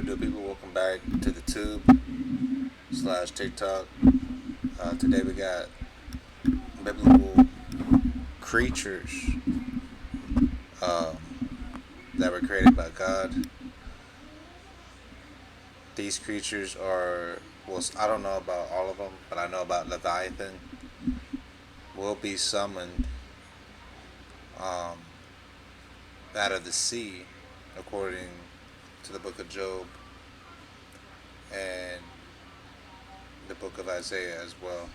YouTube people? Welcome back to the tube slash TikTok. Today we got biblical creatures um, that were created by God. These creatures are, well, I don't know about all of them, but I know about Leviathan. Will be summoned um, out of the sea, according to the book of Job and the book of Isaiah as well.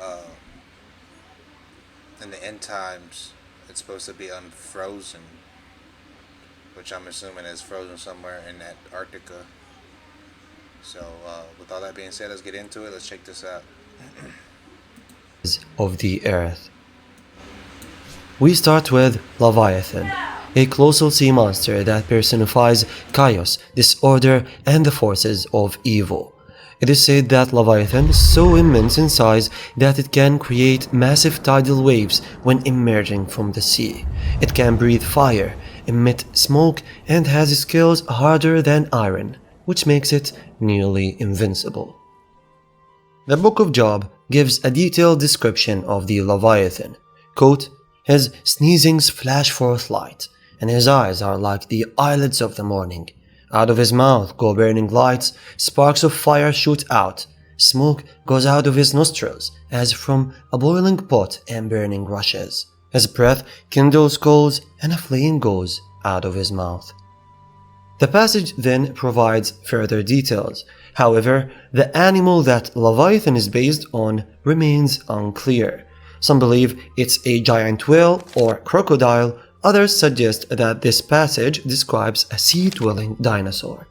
Uh, in the end times, it's supposed to be unfrozen, which I'm assuming is frozen somewhere in Antarctica. So, with all that being said, let's get into it. Let's check this out. Of the earth. We start with Leviathan, a colossal sea monster that personifies chaos, disorder, and the forces of evil. It is said that Leviathan is so immense in size that it can create massive tidal waves when emerging from the sea. It can breathe fire, emit smoke, and has scales harder than iron, which makes it nearly invincible. The Book of Job gives a detailed description of the Leviathan. Quote, "His sneezings flash forth light, and his eyes are like the eyelids of the morning. Out of his mouth go burning lights, sparks of fire shoot out. Smoke goes out of his nostrils, as from a boiling pot and burning rushes. His breath kindles coals, and a flame goes out of his mouth." The passage then provides further details. However, the animal that Leviathan is based on remains unclear. Some believe it's a giant whale or crocodile. Others suggest that this passage describes a sea-dwelling dinosaur.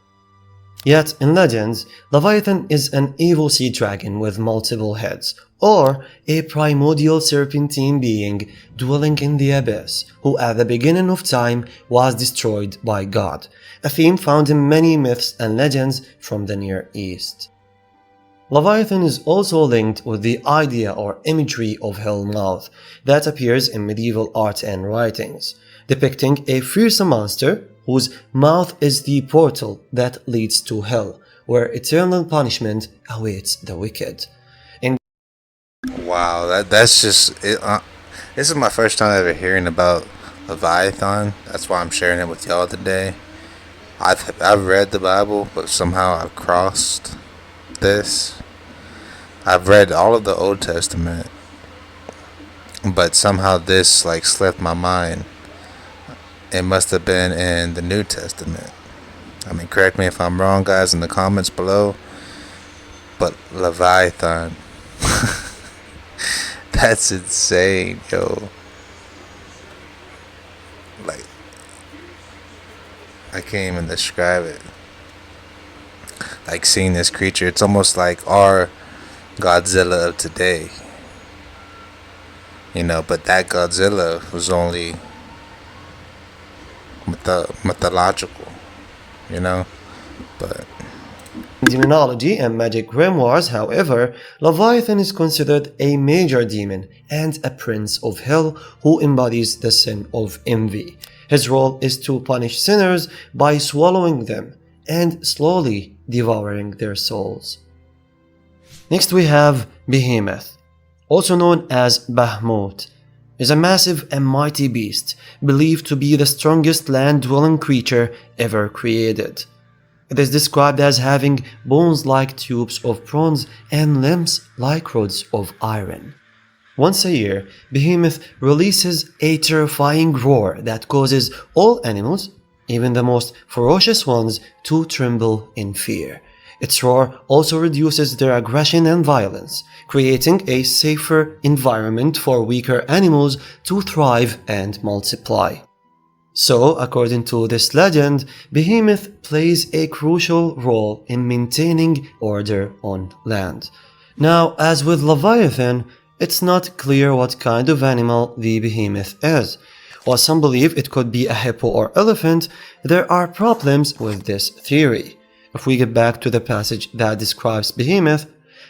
Yet, in legends, Leviathan is an evil sea dragon with multiple heads, or a primordial serpentine being dwelling in the abyss, who at the beginning of time was destroyed by God, a theme found in many myths and legends from the Near East. Leviathan is also linked with the idea or imagery of hell mouth that appears in medieval art and writings, depicting a fearsome monster whose mouth is the portal that leads to hell, where eternal punishment awaits the wicked. Wow, that's just it. This is my first time ever hearing about Leviathan. That's why I'm sharing it with y'all today. I've read the Bible, but somehow I've crossed this. I've read all of the Old Testament, but somehow this like slipped my mind. It must have been in the New Testament. I mean, correct me if I'm wrong, guys, in the comments below. But Leviathan, that's insane, yo. Like, I can't even describe it. Like, seeing this creature, it's almost like our Godzilla of today. But that Godzilla was only mythological, but In demonology and magic grimoires, however, Leviathan is considered a major demon and a prince of hell who embodies the sin of envy. His role is to punish sinners by swallowing them and slowly devouring their souls. Next we have Behemoth, also known as Bahamut, is a massive and mighty beast believed to be the strongest land-dwelling creature ever created. It is described as having bones like tubes of bronze and limbs like rods of iron. Once a year, Behemoth releases a terrifying roar that causes all animals, even the most ferocious ones, to tremble in fear. Its roar also reduces their aggression and violence, creating a safer environment for weaker animals to thrive and multiply. So, according to this legend, Behemoth plays a crucial role in maintaining order on land. Now, as with Leviathan, it's not clear what kind of animal the Behemoth is. While some believe it could be a hippo or elephant, there are problems with this theory. If we get back to the passage that describes Behemoth,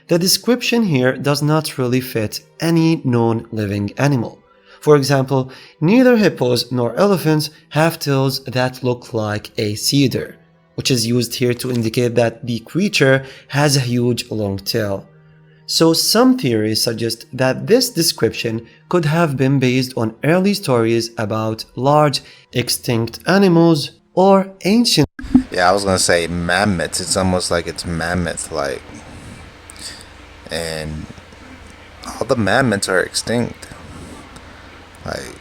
the description here does not really fit any known living animal. For example, neither hippos nor elephants have tails that look like a cedar, which is used here to indicate that the creature has a huge long tail. So some theories suggest that this description could have been based on early stories about large extinct animals or ancient. Yeah, I was gonna say mammoths. It's almost like it's mammoth-like, and all the mammoths are extinct. Like,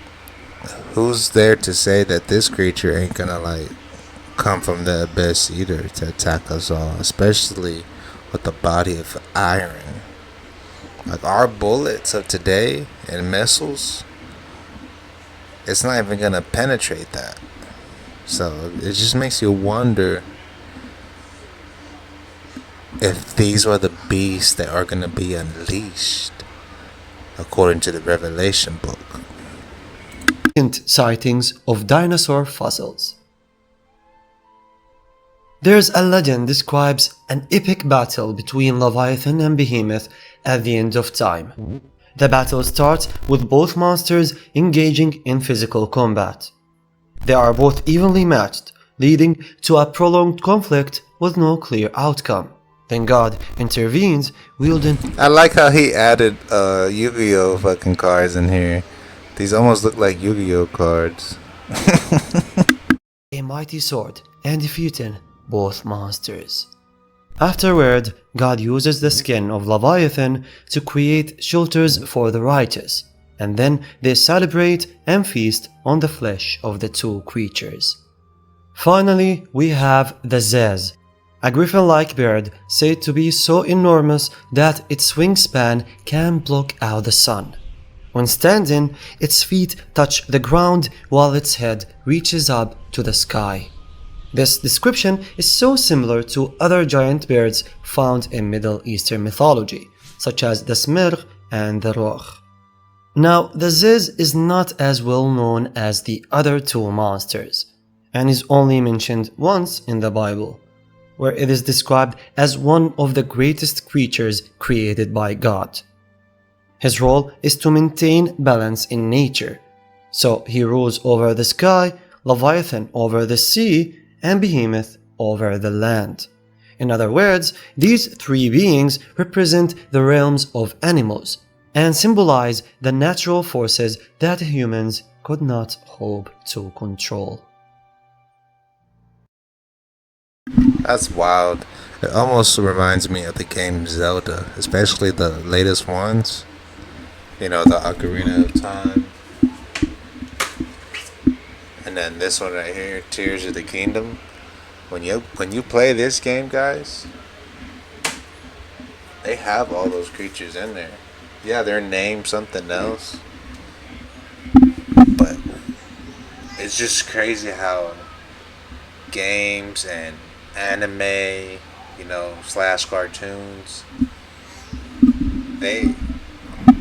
who's there to say that this creature ain't gonna like come from the abyss either to attack us all, especially with the body of iron? Like our bullets of today and missiles, it's not even gonna penetrate that. So it just makes you wonder if these are the beasts that are gonna be unleashed according to the Revelation book. Sightings of dinosaur fossils. There's a legend describes an epic battle between Leviathan and Behemoth at the end of time. The battle starts with both monsters engaging in physical combat. They are both evenly matched, leading to a prolonged conflict with no clear outcome. Then God intervenes, wielding I like how he added Yu-Gi-Oh fucking cards in here. These almost look like Yu-Gi-Oh cards. a mighty sword and defeating both monsters. Afterward, God uses the skin of Leviathan to create shelters for the righteous, and then they celebrate and feast on the flesh of the two creatures. Finally, we have the Zez, a griffin-like bird said to be so enormous that its wingspan can block out the sun. When standing, its feet touch the ground while its head reaches up to the sky. This description is so similar to other giant birds found in Middle Eastern mythology, such as the Smir and the Roch. Now, the Ziz is not as well known as the other two monsters, and is only mentioned once in the Bible, where it is described as one of the greatest creatures created by God. His role is to maintain balance in nature, so he rules over the sky, Leviathan over the sea, and Behemoth over the land. In other words, these three beings represent the realms of animals and symbolize the natural forces that humans could not hope to control. That's wild. It almost reminds me of the game Zelda, especially the latest ones. You know, the Ocarina of Time. And then this one right here, Tears of the Kingdom. When you play this game, guys, they have all those creatures in there. Yeah, they're named something else, but it's just crazy how games and anime, you know, slash cartoons,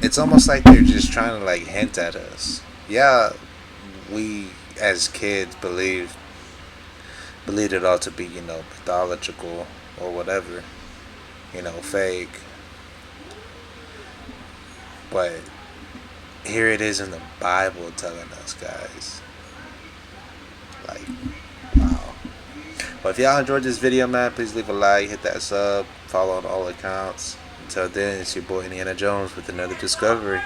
it's almost like they're just trying to like hint at us. Yeah, we as kids believed it all to be, you know, mythological or whatever, you know, fake. But here it is in the Bible telling us, guys. Like, wow. But if y'all enjoyed this video, man, please leave a like, hit that sub, follow on all accounts. Until then, it's your boy Indiana Jones with another discovery.